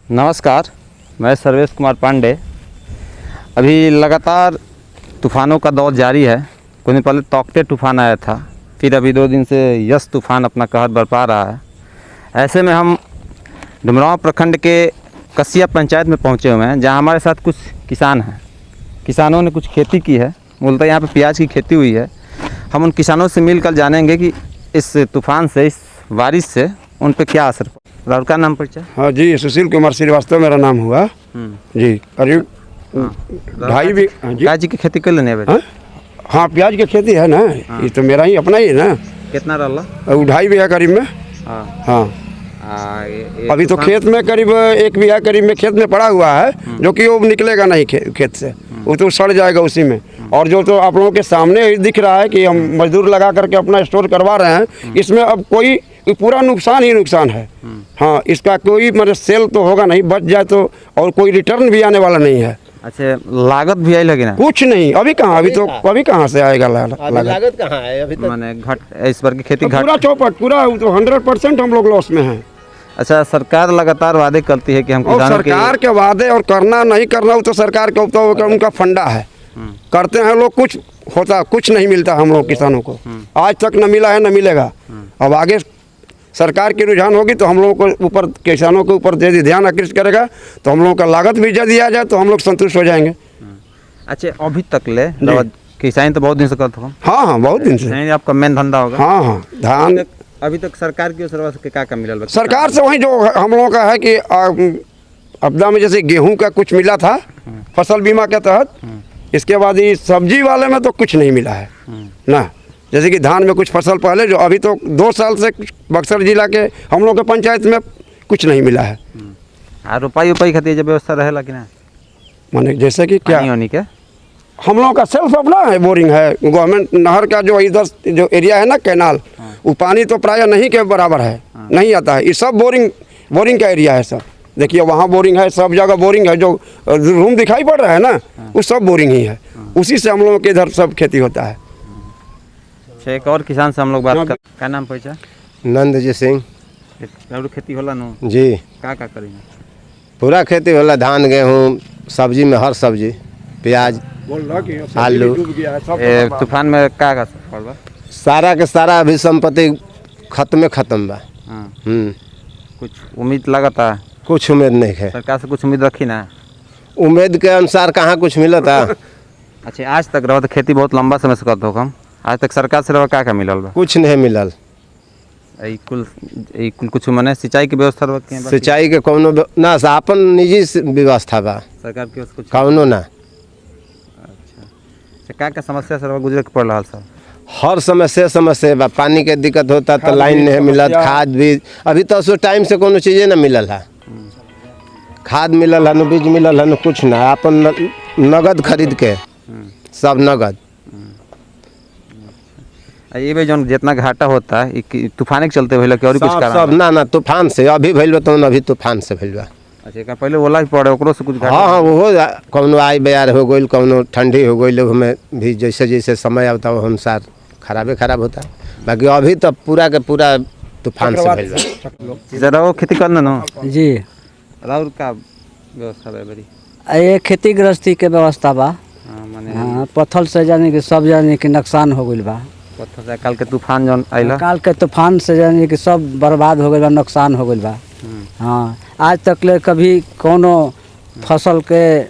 नमस्कार, मैं सर्वेश कुमार पांडे। अभी लगातार तूफ़ानों का दौर जारी है। कुछ दिन पहले तौकते तूफ़ान आया था, फिर अभी 2 दिन से यस तूफ़ान अपना कहर बरपा रहा है। ऐसे में हम डुमरांव प्रखंड के कसिया पंचायत में पहुंचे हुए हैं, जहां हमारे साथ कुछ किसान हैं। किसानों ने कुछ खेती की है, मूलतः यहाँ पे प्याज की खेती हुई है। हम उन किसानों से मिलकर जानेंगे कि इस तूफ़ान से, इस बारिश से उन पर क्या असर पड़ा। राहुल का नाम परिचय? हाँ जी, सुशील कुमार श्रीवास्तव मेरा नाम हुआ जी। करीब 2.5 बीघा जी। प्याज की खेती कर लेने भाई? हाँ, प्याज की खेती है ना। ये तो मेरा ही अपना ही है ना। कितना रहा? 2.5 बीघा करीब में। हाँ, अभी तो खेत में करीब 1 बीघा करीब में खेत में पड़ा हुआ है, जो कि वो निकलेगा नहीं खेत से, वो तो सड़ जाएगा उसी में। और जो तो आप लोगों के सामने दिख रहा है कि हम मजदूर लगा करके अपना स्टोर करवा रहे हैं, इसमें अब कोई पूरा नुकसान ही नुकसान है। हाँ, इसका कोई मतलब सेल तो होगा नहीं, बच जाए तो, और कोई रिटर्न भी आने वाला नहीं है। अच्छा, लागत भी आई लगी ना? कुछ नहीं, अभी कहाँ, अभी कहाँ से आएगा लागत कहाँ है अभी तक? मैंने घट इस बार की खेती घट पूरा चौपट, पूरा तो 100% हम लोग लॉस में हैं। अच्छा, सरकार लगातार वादे करती है कि हम और किसानों सरकार के वादे और करना नहीं करना, वो तो सरकार के ऊपर उनका फंडा है। करते हैं लोग, कुछ होता, कुछ नहीं मिलता हम लोग किसानों को। आज तक न मिला है, न मिलेगा। अब आगे सरकार की रुझान होगी तो हम लोगों को ऊपर, किसानों के ऊपर यदि ध्यान आकृष्ट करेगा तो हम लोगों का लागत भी यदि आ जाए तो हम लोग संतुष्ट हो जाएंगे। अच्छा, अभी तक ले किसान तो बहुत दिन से करते हो? हाँ, बहुत दिन से। आपका मेन धंधा होगा? हाँ, धान। अभी तक सरकार की ओर से क्या मिला? सरकार से वही जो हम लोगों का है कि आपदा में जैसे गेहूं का कुछ मिला था फसल बीमा के तहत। इसके बाद ये सब्जी वाले में तो कुछ नहीं मिला है ना। जैसे कि धान में कुछ फसल पहले, जो अभी तो 2 साल से बक्सर जिला के हम लोग के पंचायत में कुछ नहीं मिला है। रुपये खातिर जब व्यवस्था रहेला कि ना? माने जैसे कि क्या होनी के हम लोगों का सेल्फ अपना है, बोरिंग है। गवर्नमेंट नहर का जो इधर जो एरिया है ना, कैनाल, वो पानी तो प्रायः नहीं के बराबर है, नहीं आता है। ये सब बोरिंग का एरिया है सब। देखिए वहाँ बोरिंग है, सब जगह बोरिंग है। जो रूम दिखाई पड़ रहा है ना, वो सब बोरिंग ही है। उसी से हम लोगों के इधर सब खेती होता है। एक और किसान से हम लोग बात कर। क्या नाम परिचय? नंदजी सिंह खेती होला नो जी। का करेंगे? पूरा खेती होला, धान गेहूँ, सब्जी में हर सब्जी, प्याज, आलू। तूफान में का सारा के सारा अभी संपत्ति खत्म बा। कुछ उम्मीद लगता है? कुछ उम्मीद नहीं है। सरकार से कुछ उम्मीद रखी ना? उम्मीद के अनुसार कहाँ कुछ मिला था। अच्छा, आज तक रहो तो खेती बहुत लंबा समय से करते हो हम, आज तक सरकार से रहो क्या मिलल बा? कुछ नहीं मिलल। कुल कुछ मने सिंचाई की व्यवस्था रखी है? सिंचाई के कौनो ना, अपन निजी व्यवस्था बा, सरकार की कुछ कौनो ना। अच्छा, क्या समस्या से गुजरे के पड़ रहा सर? हर समस्या बा। पानी के दिक्कत होता तो लाइन नहीं मिलत, खाद बीज अभी तो उस टाइम से कोनो चीज़ें ना मिलल है। खाद मिलल है न, बीज मिलल है न, कुछ ना। अपन नगद खरीद के, सब नगद। ये भी जो जितना घाटा होता है तूफान के चलते भइल के और कुछ कारण? सब ना तूफान से अभी भइल तो अभी तूफान से भइल बा। अच्छा, पहले ओला भी पड़े ओकरो से कुछ घाटा? हाँ, वो कौनो आई बयार हो गई, कौनो ठंडी हो गई, हमें भी जैसे जैसे समय आता है अनुसार खराब होता है। बाकी अभी तो पूरा के पूरा तूफान से भइल बा। जरा खेती करना ना जी। राउर का व्यवस्था है बड़ी? ये खेती गृहस्थी के व्यवस्था बा। हाँ, पत्थर से जाने कि सब जाने कि नुकसान हो गई बा। पत्थर से काल के तूफान जौन आइला, काल के तूफान से जाने कि सब बर्बाद हो गई बा, नुकसान हो गई बा। हाँ, आज तक ले कभी कोनो फसल के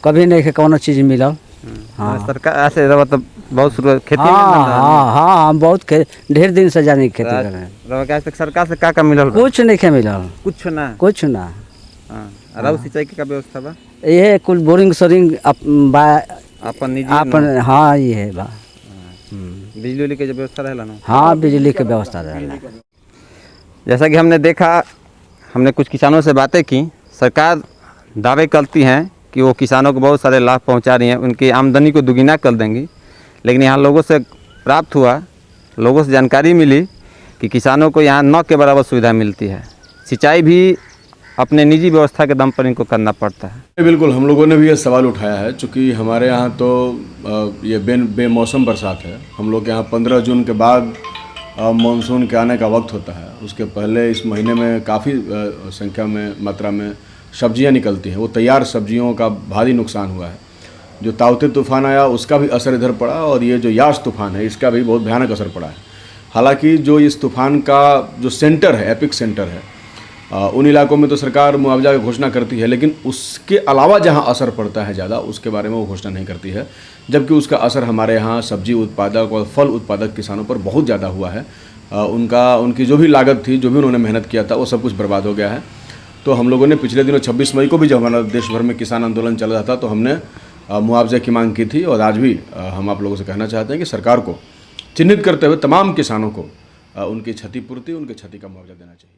कभी नहीं के कोनो चीज़ मिलल। हाँ, सरकार ऐसे रहा तो बहुत खेती। हाँ, हम बहुत ढेर दिन से जाने खेती कर रहे हैं। आज तक सरकार से क्या मिलल? कुछ नहीं के मिलल, कुछ ना। राउर सिंचाई की व्यवस्था बा? ये कुल बोरिंग सोरिंग अपन निजी? हाँ, ये है बा। बिजली के जो व्यवस्था रहेला ना? हाँ, बिजली के व्यवस्था रहेला। जैसा कि हमने देखा, हमने कुछ किसानों से बातें की। सरकार दावे करती हैं कि वो किसानों को बहुत सारे लाभ पहुंचा रही हैं, उनकी आमदनी को दुगुना कर देंगी। लेकिन यहाँ लोगों से प्राप्त हुआ, लोगों से जानकारी मिली कि किसानों को यहाँ न के बराबर सुविधा मिलती है। सिंचाई भी अपने निजी व्यवस्था के दम पर इनको करना पड़ता है। बिल्कुल, हम लोगों ने भी ये सवाल उठाया है, चूँकि हमारे यहाँ तो ये बेमौसम बरसात है। हम लोग के यहाँ 15 जून के बाद मानसून के आने का वक्त होता है। उसके पहले इस महीने में काफ़ी संख्या में, मात्रा में सब्जियां निकलती हैं, वो तैयार सब्जियों का भारी नुकसान हुआ है। जो ताउते तूफ़ान आया उसका भी असर इधर पड़ा, और ये जो यास तूफ़ान है इसका भी बहुत भयानक असर पड़ा है। हालांकि जो इस तूफ़ान का जो सेंटर है, एपिक सेंटर है, उन इलाकों में तो सरकार मुआवजा की घोषणा करती है, लेकिन उसके अलावा जहां असर पड़ता है ज़्यादा उसके बारे में वो घोषणा नहीं करती है, जबकि उसका असर हमारे यहाँ सब्जी उत्पादक और फल उत्पादक किसानों पर बहुत ज़्यादा हुआ है। उनकी जो भी लागत थी, जो भी उन्होंने मेहनत किया था, वो सब कुछ बर्बाद हो गया है। तो हम लोगों ने पिछले दिनों 26 मई को भी जब हमारा देश भर में किसान आंदोलन चल रहा था तो हमने मुआवजे की मांग की थी, और आज भी हम आप लोगों से कहना चाहते हैं कि सरकार को चिन्हित करते हुए तमाम किसानों को उनकी क्षतिपूर्ति, उनकी क्षति का मुआवजा देना चाहिए।